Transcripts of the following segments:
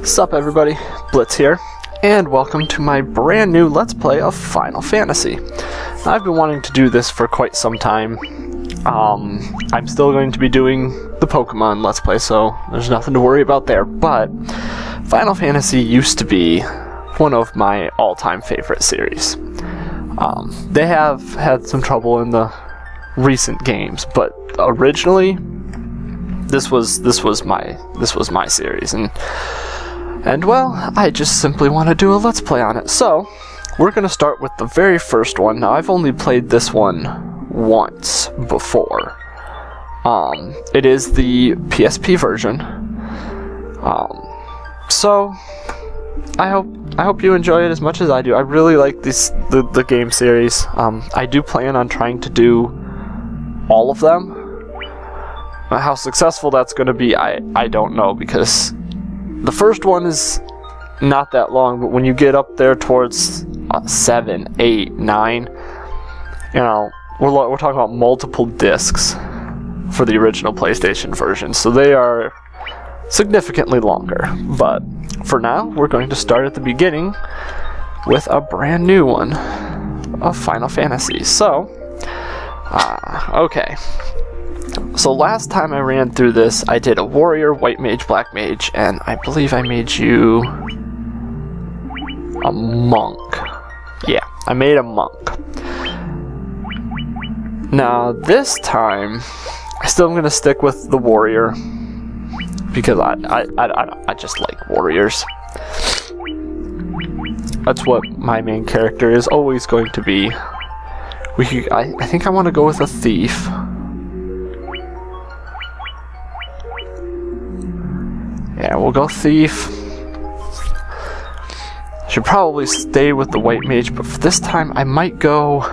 Sup everybody, Blitz here, and welcome to my brand new Let's Play of Final Fantasy. I've been wanting to do this for quite some time. I'm still going to be doing the Pokemon Let's Play, so there's nothing to worry about there, but Final Fantasy used to be one of my all-time favorite series. They have had some trouble in the recent games, but originally this was my series, and well, I just simply want to do a Let's Play on it. So, we're going to start with the very first one. Now, I've only played this one once before. It is the PSP version. So, I hope you enjoy it as much as I do. I really like the game series. I do plan on trying to do all of them. How successful that's going to be, I don't know, because the first one is not that long, but when you get up there towards 7, 8, 9, you know, we're talking about multiple discs for the original PlayStation version, so they are significantly longer. But for now, we're going to start at the beginning with a brand new one of Final Fantasy. So, okay. So last time I ran through this, I did a warrior, white mage, black mage, and I believe I made you a monk. Yeah, I made a monk. Now this time, I still am going to stick with the warrior, because I just like warriors. That's what my main character is always going to be. I think I want to go with a thief. Yeah, we'll go thief. Should probably stay with the white mage, but for this time I might go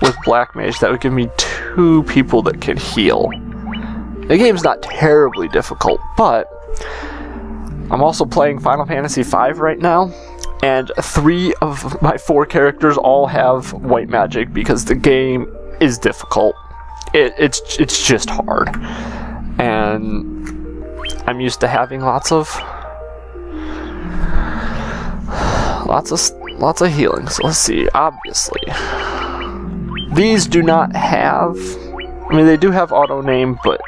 with black mage. That would give me 2 people that can heal. The game's not terribly difficult, but I'm also playing Final Fantasy V right now, and 3 of my 4 characters all have white magic because the game is difficult. It's just hard, and I'm used to having lots of healing. So let's see. Obviously, these do not have. I mean, they do have auto name, but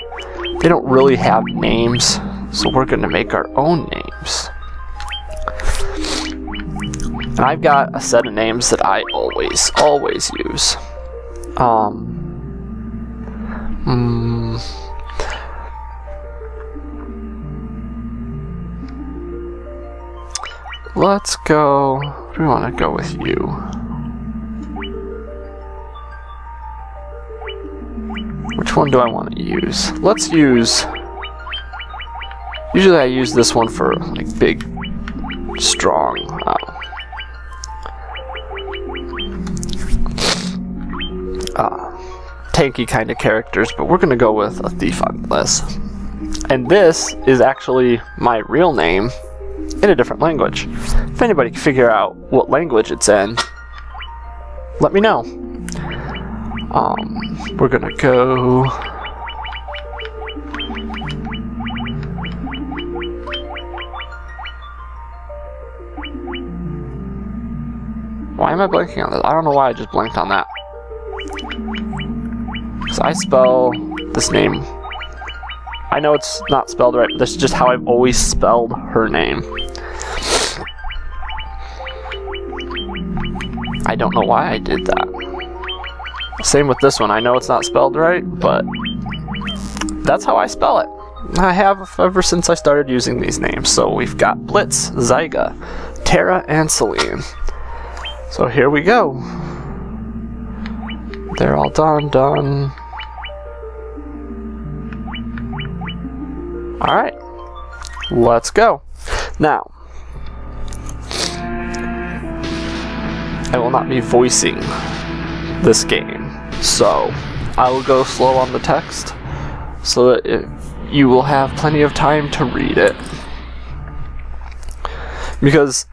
they don't really have names. So we're going to make our own names. And I've got a set of names that I always use. Let's go. We want to go with you. Which one do I want to use? Let's use. Usually I use this one for like big, strong, tanky kind of characters, but we're gonna go with a thief on this. And this is actually my real name in a different language. If anybody can figure out what language it's in, let me know. We're gonna go. Why am I blanking on this? I don't know why I just blanked on that. So I spell this name. I know it's not spelled right, but this is just how I've always spelled her name. I don't know why I did that. Same with this one. I know it's not spelled right, but that's how I spell it. I have ever since I started using these names. So we've got Blitz, Zyga, Terra, and Celine. So here we go. They're all done. Alright, let's go. Now, I will not be voicing this game, so I will go slow on the text so that you will have plenty of time to read it. Because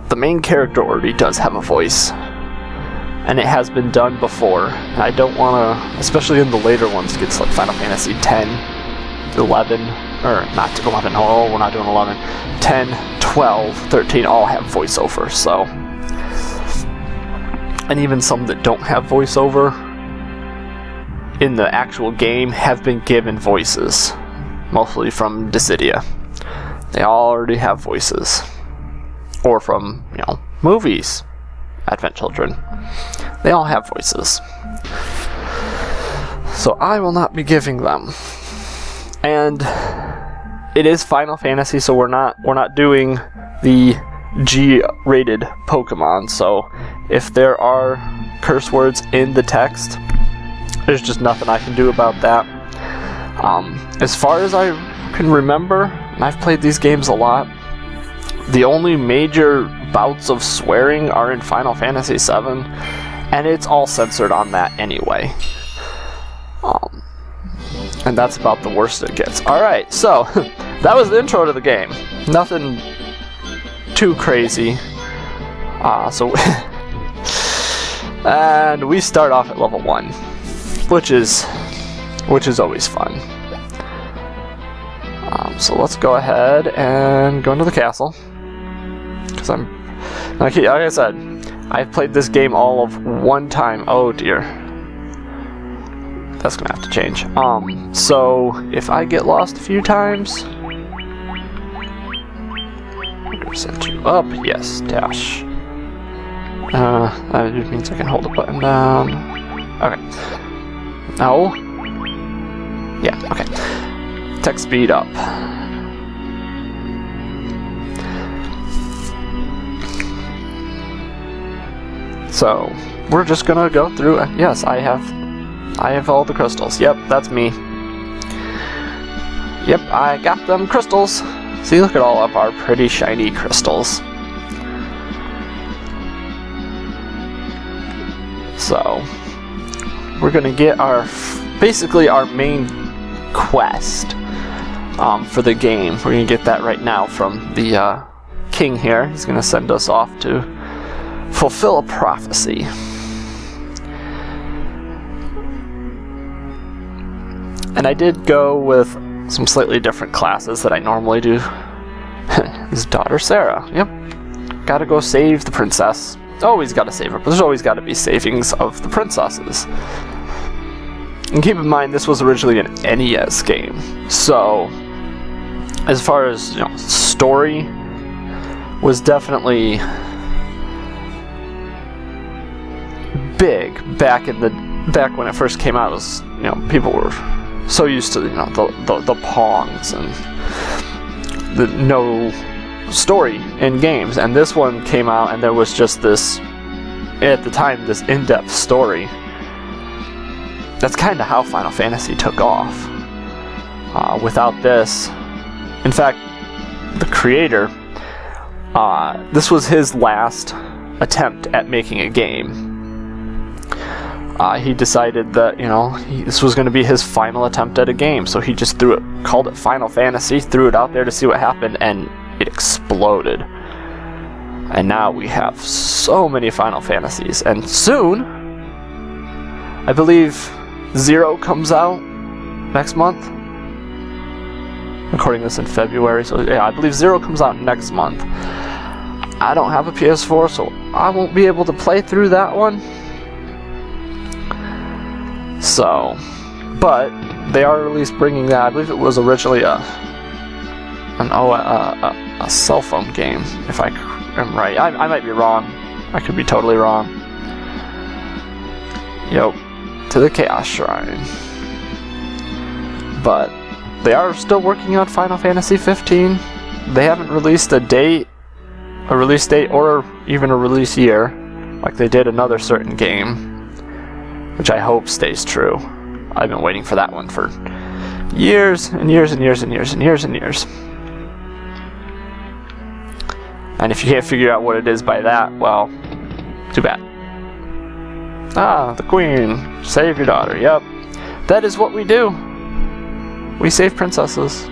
the main character already does have a voice, and it has been done before. And I don't want to, especially in the later ones, gets like Final Fantasy X, 11, or not 11, oh, we're not doing 11, 10, 12, 13 all have voiceover, so. And even some that don't have voiceover in the actual game have been given voices, mostly from Dissidia. They all already have voices. Or from, you know, movies, Advent Children. They all have voices. So I will not be giving them. And it is Final Fantasy, so we're not doing the G-rated Pokemon, so if there are curse words in the text, there's just nothing I can do about that. As far as I can remember, and I've played these games a lot, the only major bouts of swearing are in Final Fantasy VII, and it's all censored on that anyway. And that's about the worst it gets. Alright, so that was the intro to the game. Nothing too crazy. And we start off at level 1, which is always fun. So let's go ahead and go into the castle, because like I said, I've played this game all of one time. Oh dear, that's gonna have to change. So if I get lost a few times, send you up. Yes, dash. That means I can hold the button down. Okay. No. Yeah. Okay. Text speed up. So we're just gonna go through. Yes, I have all the crystals. Yep, that's me. Yep, I got them crystals. See, look at all of our pretty shiny crystals. So we're gonna get basically our main quest for the game. We're gonna get that right now from the king here. He's gonna send us off to fulfill a prophecy. And I did go with some slightly different classes that I normally do. His daughter Sarah. Yep. Gotta go save the princess. Always gotta save her, but there's always gotta be savings of the princesses. And keep in mind, this was originally an NES game. So, as far as, you know, story was definitely big back when it first came out. It was, you know, people were so used to, you know, the Pongs and the no story in games, and this one came out and there was just this, at the time, this in-depth story. That's kind of how Final Fantasy took off. Without this, in fact, the creator, this was his last attempt at making a game. He decided that, you know, this was going to be his final attempt at a game, so he just called it Final Fantasy, threw it out there to see what happened, and it exploded. And now we have so many Final Fantasies, and soon, I believe 0 comes out next month. I'm recording this in February, so yeah, I believe 0 comes out next month. I don't have a PS4, so I won't be able to play through that one. So, but they are at least bringing that. I believe it was originally a cell phone game, if I am right. I might be wrong. I could be totally wrong. Yep, to the Chaos Shrine. But they are still working on Final Fantasy 15. They haven't released a release date, or even a release year, like they did another certain game, which I hope stays true. I've been waiting for that one for years and years and years and years and years and years. And if you can't figure out what it is by that, well, too bad. Ah, the queen. Save your daughter. Yep. That is what we do. We save princesses.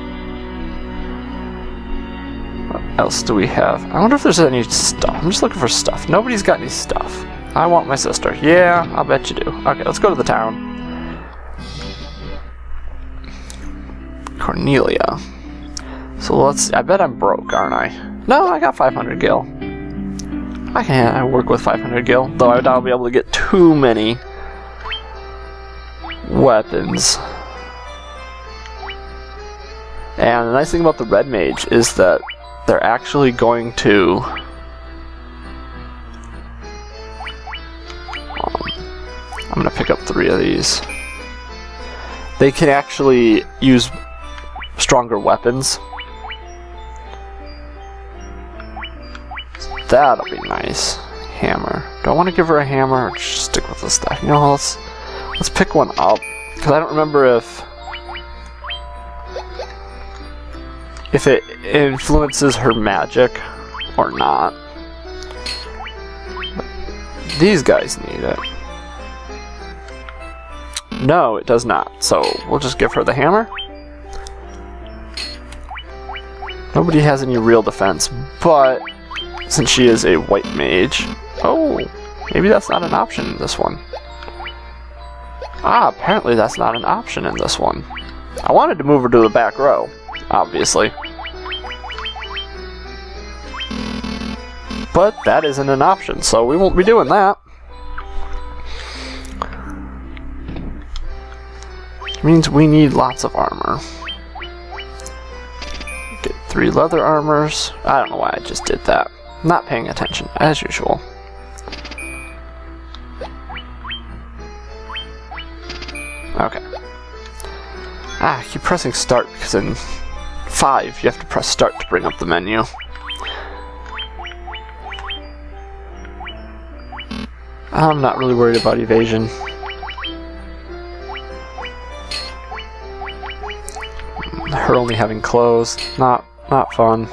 What else do we have? I wonder if there's any stuff. I'm just looking for stuff. Nobody's got any stuff. I want my sister. Yeah, I'll bet you do. Okay, let's go to the town. Cornelia. So let's... I bet I'm broke, aren't I? No, I got 500 gil. I work with 500 gil, though I doubt I'll be able to get too many weapons. And the nice thing about the red mage is that they're actually going to... I'm going to pick up 3 of these. They can actually use stronger weapons. That'll be nice. Hammer. Do I want to give her a hammer or just stick with this stuff? You know, let's pick one up. Because I don't remember if it influences her magic or not. But these guys need it. No, it does not. So we'll just give her the hammer. Nobody has any real defense, but since she is a white mage... Oh, maybe that's not an option in this one. Ah, apparently that's not an option in this one. I wanted to move her to the back row, obviously. But that isn't an option, so we won't be doing that. Which means we need lots of armor. Get 3 leather armors. I don't know why I just did that. Not paying attention, as usual. Okay. I keep pressing start because in 5 you have to press start to bring up the menu. I'm not really worried about evasion. Her only having clothes, not fun.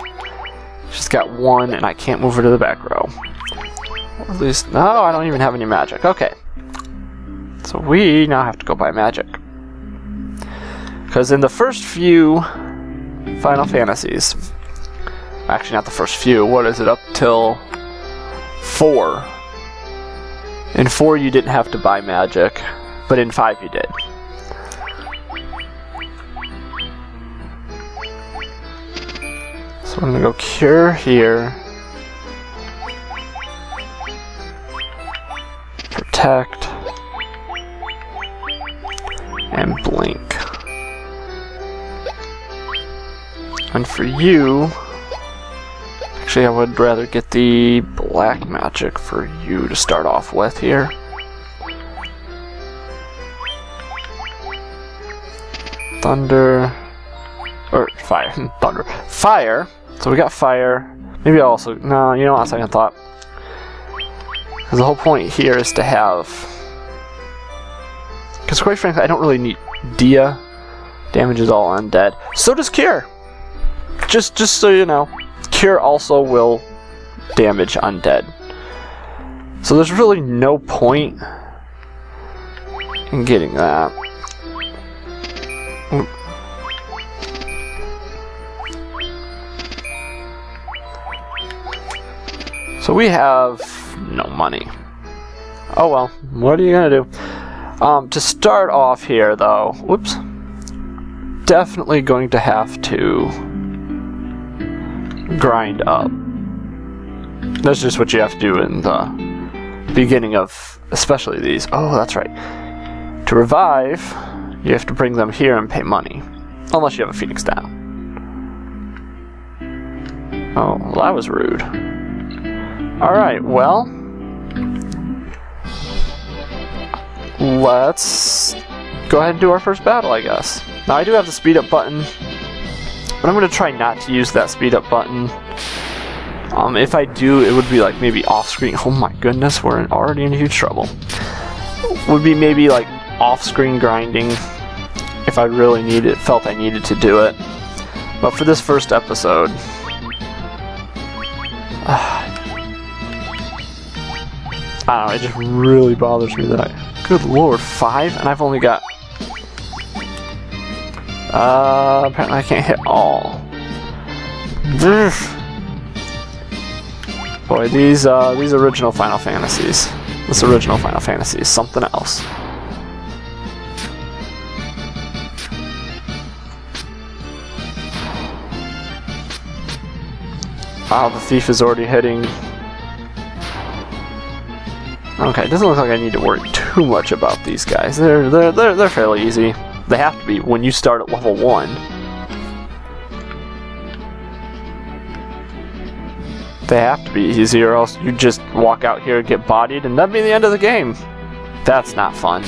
She's got 1 and I can't move her to the back row. Or at least, no, I don't even have any magic. Okay. So we now have to go buy magic. Because in the first few Final Fantasies, actually not the first few, what is it, up till 4. In 4 you didn't have to buy magic, but in 5 you did. So I'm gonna go cure here. Protect. And blink. And for you, actually I would rather get the black magic for you to start off with here. Thunder, or fire, thunder, fire. So we got fire. Maybe I'll also, no, you know what, second thought. Because the whole point here is to have, because quite frankly I don't really need Dia. Damage is all undead. So does Cure. Just so you know, Cure also will damage undead. So there's really no point in getting that. So we have no money. Oh well, what are you gonna do? To start off here though, whoops, definitely going to have to grind up. That's just what you have to do in the beginning of especially these. Oh, that's right. To revive, you have to bring them here and pay money. Unless you have a Phoenix down. Oh, well, that was rude. Alright, well, let's go ahead and do our first battle, I guess. Now, I do have the speed up button, but I'm going to try not to use that speed up button. If I do, it would be like maybe off screen. Oh my goodness, we're already in huge trouble. Would be maybe like off screen grinding if I really felt I needed to do it. But for this first episode, I don't know, it just really bothers me that good lord, 5? And I've only got... apparently I can't hit all. Boy, these original Final Fantasies. This original Final Fantasy is something else. Oh, the thief is already hitting. Okay, it doesn't look like I need to worry too much about these guys. They're fairly easy. They have to be when you start at level 1. They have to be easy, or else you just walk out here and get bodied, and that'd be the end of the game. That's not fun.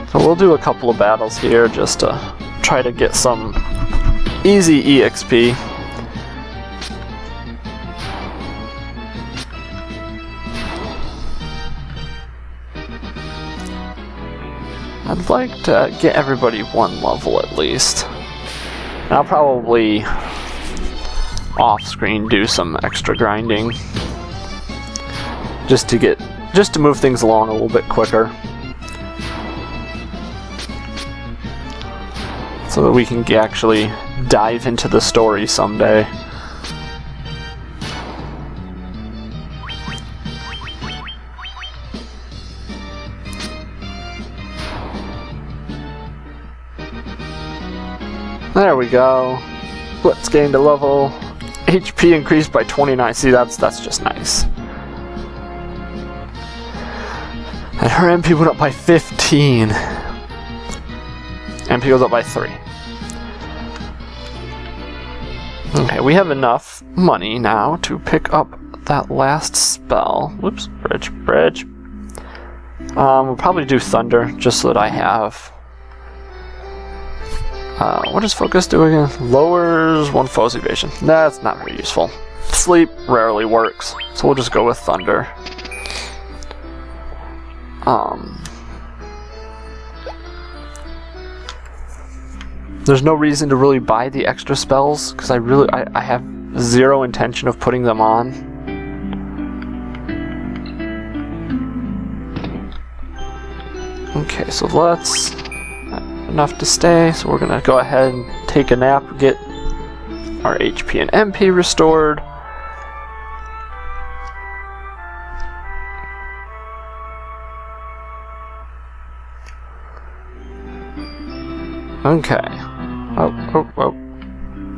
So we'll do a couple of battles here just to try to get some easy EXP. I'd like to get everybody 1 level at least. And I'll probably off-screen do some extra grinding just to move things along a little bit quicker, so that we can actually dive into the story someday. There we go. Blitz gained a level. HP increased by 29. See, that's just nice. And her MP went up by 15. MP goes up by 3. Okay, we have enough money now to pick up that last spell. Whoops, bridge. We'll probably do Thunder, just so that I have... what does Focus do again? Lowers one foe's evasion. That's not very useful. Sleep rarely works, so we'll just go with Thunder. There's no reason to really buy the extra spells, because I have zero intention of putting them on. Okay, so let's... enough to stay, so we're gonna go ahead and take a nap, get our HP and MP restored. Okay. Oh.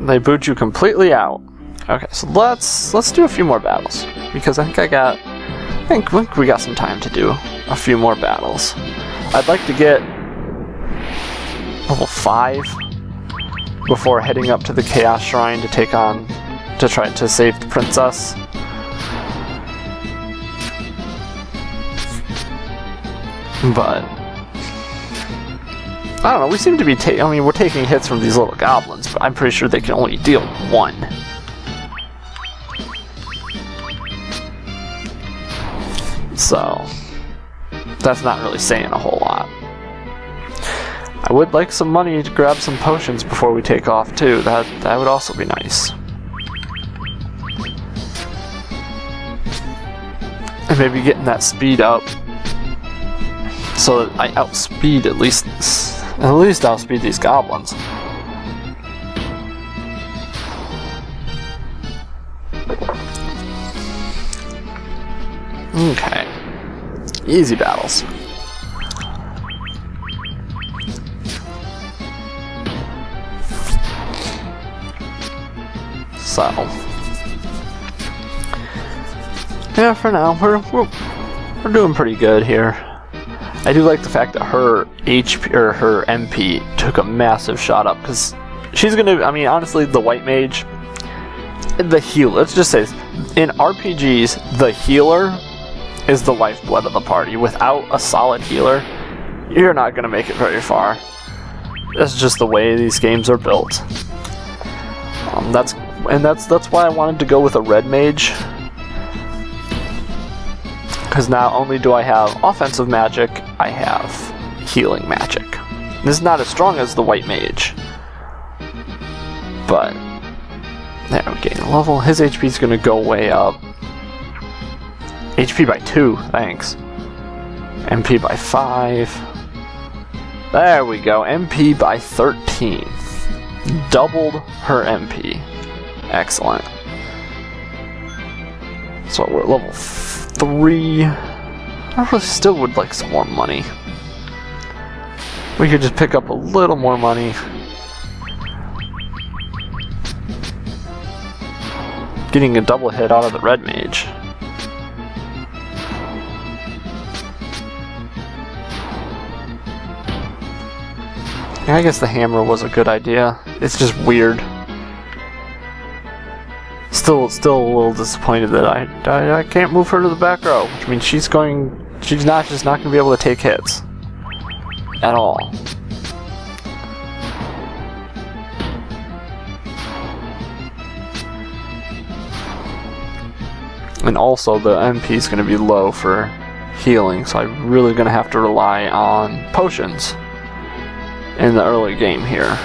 They boot you completely out. Okay, so let's do a few more battles, because I think we got some time to do a few more battles. I'd like to get level 5 before heading up to the Chaos Shrine to try to save the princess. But I don't know, we seem to be we're taking hits from these little goblins, but I'm pretty sure they can only deal 1. So that's not really saying a whole lot. I would like some money to grab some potions before we take off too. That would also be nice. And maybe getting that speed up so that I outspeed at least outspeed these goblins. Okay. Easy battles. So, yeah, for now we're doing pretty good here. I do like the fact that her HP or her MP took a massive shot up, because she's gonna. I mean, honestly, the white mage, the healer. Let's just say this, in RPGs, the healer is the lifeblood of the party. Without a solid healer, you're not gonna make it very far. That's just the way these games are built. That's why I wanted to go with a red mage, because not only do I have offensive magic, I have healing magic. This is not as strong as the white mage, but there we gain a level. His HP is going to go way up. HP by 2, thanks. MP by 5. There we go. MP by 13. Doubled her MP. Excellent. So we're at level 3. I really still would like some more money. We could just pick up a little more money. Getting a double hit out of the red mage. Yeah, I guess the hammer was a good idea. It's just weird. Still a little disappointed that I can't move her to the back row, which means she's not just not going to be able to take hits at all. And also the MP is going to be low for healing, so I'm really going to have to rely on potions in the early game here.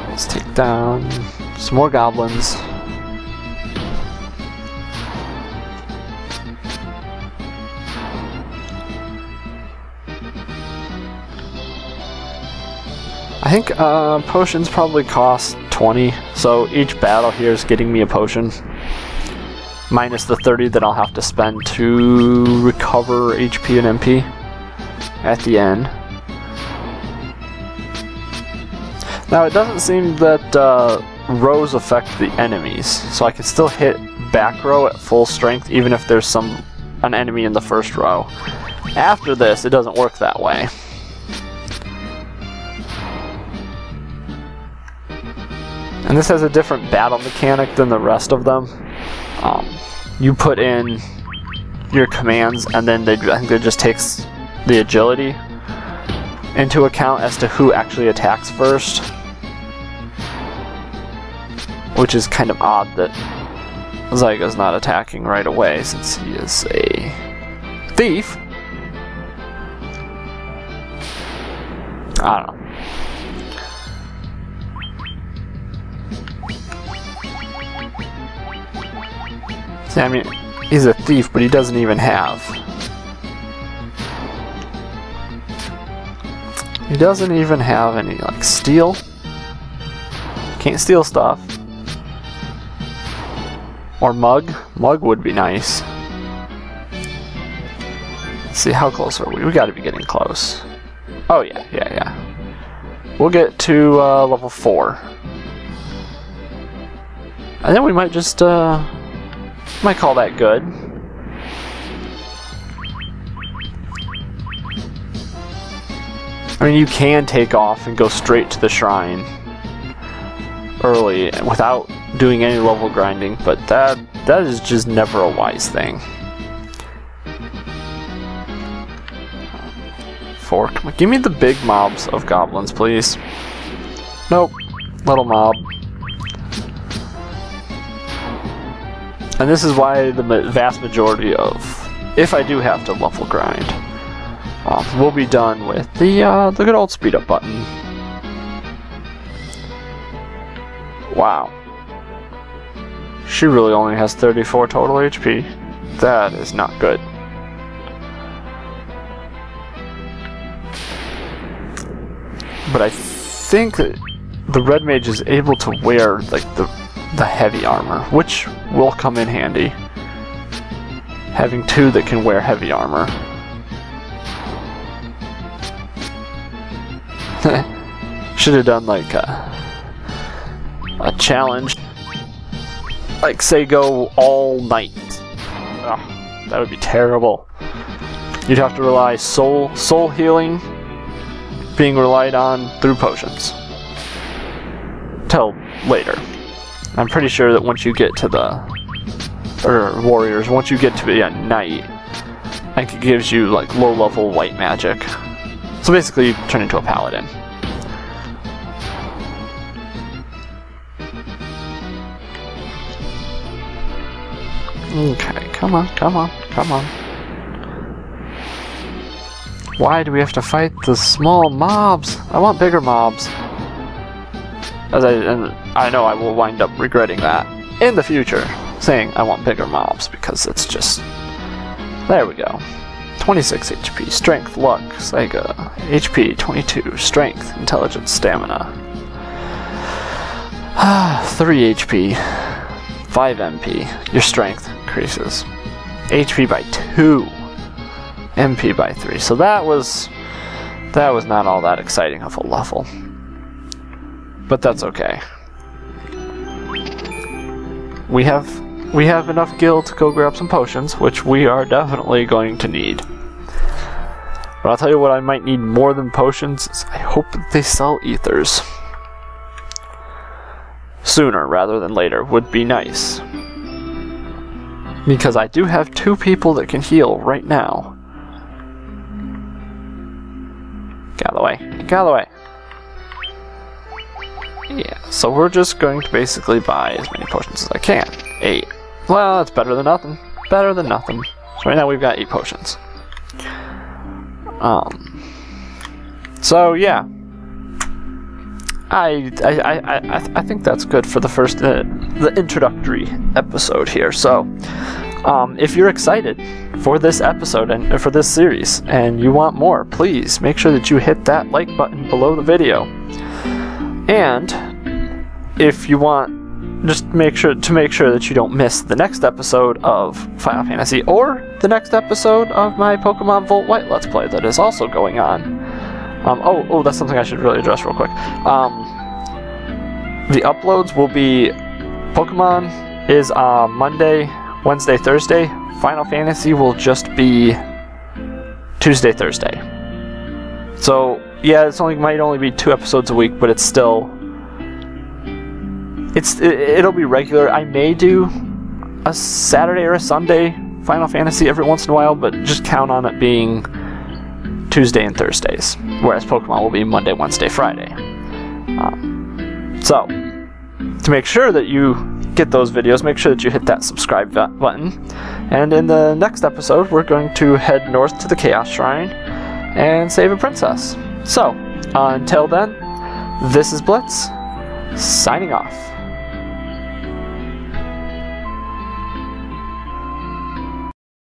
Let's take down some more goblins. I think potions probably cost 20, so each battle here is getting me a potion. Minus the 30 that I'll have to spend to recover HP and MP at the end. Now it doesn't seem that rows affect the enemies, so I can still hit back row at full strength even if there's an enemy in the first row. After this, it doesn't work that way. And this has a different battle mechanic than the rest of them. You put in your commands, and then I think it just takes the agility into account as to who actually attacks first. Which is kind of odd that Zyga's not attacking right away, since he is a thief. I don't know. See, I mean, he's a thief, but he doesn't even have. He doesn't even have any, like, steal. Can't steal stuff. Or mug. Mug would be nice. Let's see, how close are we? We gotta be getting close. Oh, yeah. We'll get to level 4. And then we might just, might call that good. I mean, you can take off and go straight to the shrine early without doing any level grinding, but that is just never a wise thing. 4, come on, give me the big mobs of goblins, please. Nope, little mob. And this is why the vast majority of, if I do have to level grind, we'll be done with the good old speed up button. Wow. She really only has 34 total HP. That is not good. But I think that the red mage is able to wear like the heavy armor, which will come in handy. Having 2 that can wear heavy armor. Should have done like a challenge. Like, say, go all night. Ugh, that would be terrible. You'd have to rely soul healing being relied on through potions. Till later. I'm pretty sure that once you get to warriors, once you get to the night, I think it gives you like low-level white magic. So basically, you turn into a paladin. Okay, come on. Why do we have to fight the small mobs? I want bigger mobs. And I know I will wind up regretting that in the future, saying I want bigger mobs, because it's just... There we go. 26 HP, Strength, Luck, Saiga, HP 22, Strength, Intelligence, Stamina. 3 HP. 5 MP. Your strength increases. HP by 2. MP by 3. So that was not all that exciting of a level. But that's okay. We have enough gil to go grab some potions, which we are definitely going to need. But I'll tell you what I might need more than potions is I hope that they sell ethers. Sooner rather than later would be nice. Because I do have 2 people that can heal right now. Get out of the way. Get out of the way. Yeah, so we're just going to basically buy as many potions as I can. 8. Well, that's better than nothing. Better than nothing. So right now we've got 8 potions. So yeah. I think that's good for the first the introductory episode here. So if you're excited for this episode and for this series and you want more, please make sure that you hit that like button below the video. And if you want, just make sure that you don't miss the next episode of Final Fantasy or the next episode of my Pokemon Volt White Let's Play that is also going on. Oh, that's something I should really address real quick. The uploads will be Pokemon is Monday, Wednesday, Thursday. Final Fantasy will just be Tuesday, Thursday. So yeah, might only be 2 episodes a week, but it's still it'll be regular. I may do a Saturday or a Sunday Final Fantasy every once in a while, but just count on it being Tuesday and Thursdays, whereas Pokemon will be Monday, Wednesday, Friday. So, to make sure that you get those videos, make sure that you hit that subscribe button. And in the next episode, we're going to head north to the Chaos Shrine and save a princess. So, until then, this is Blitz, signing off.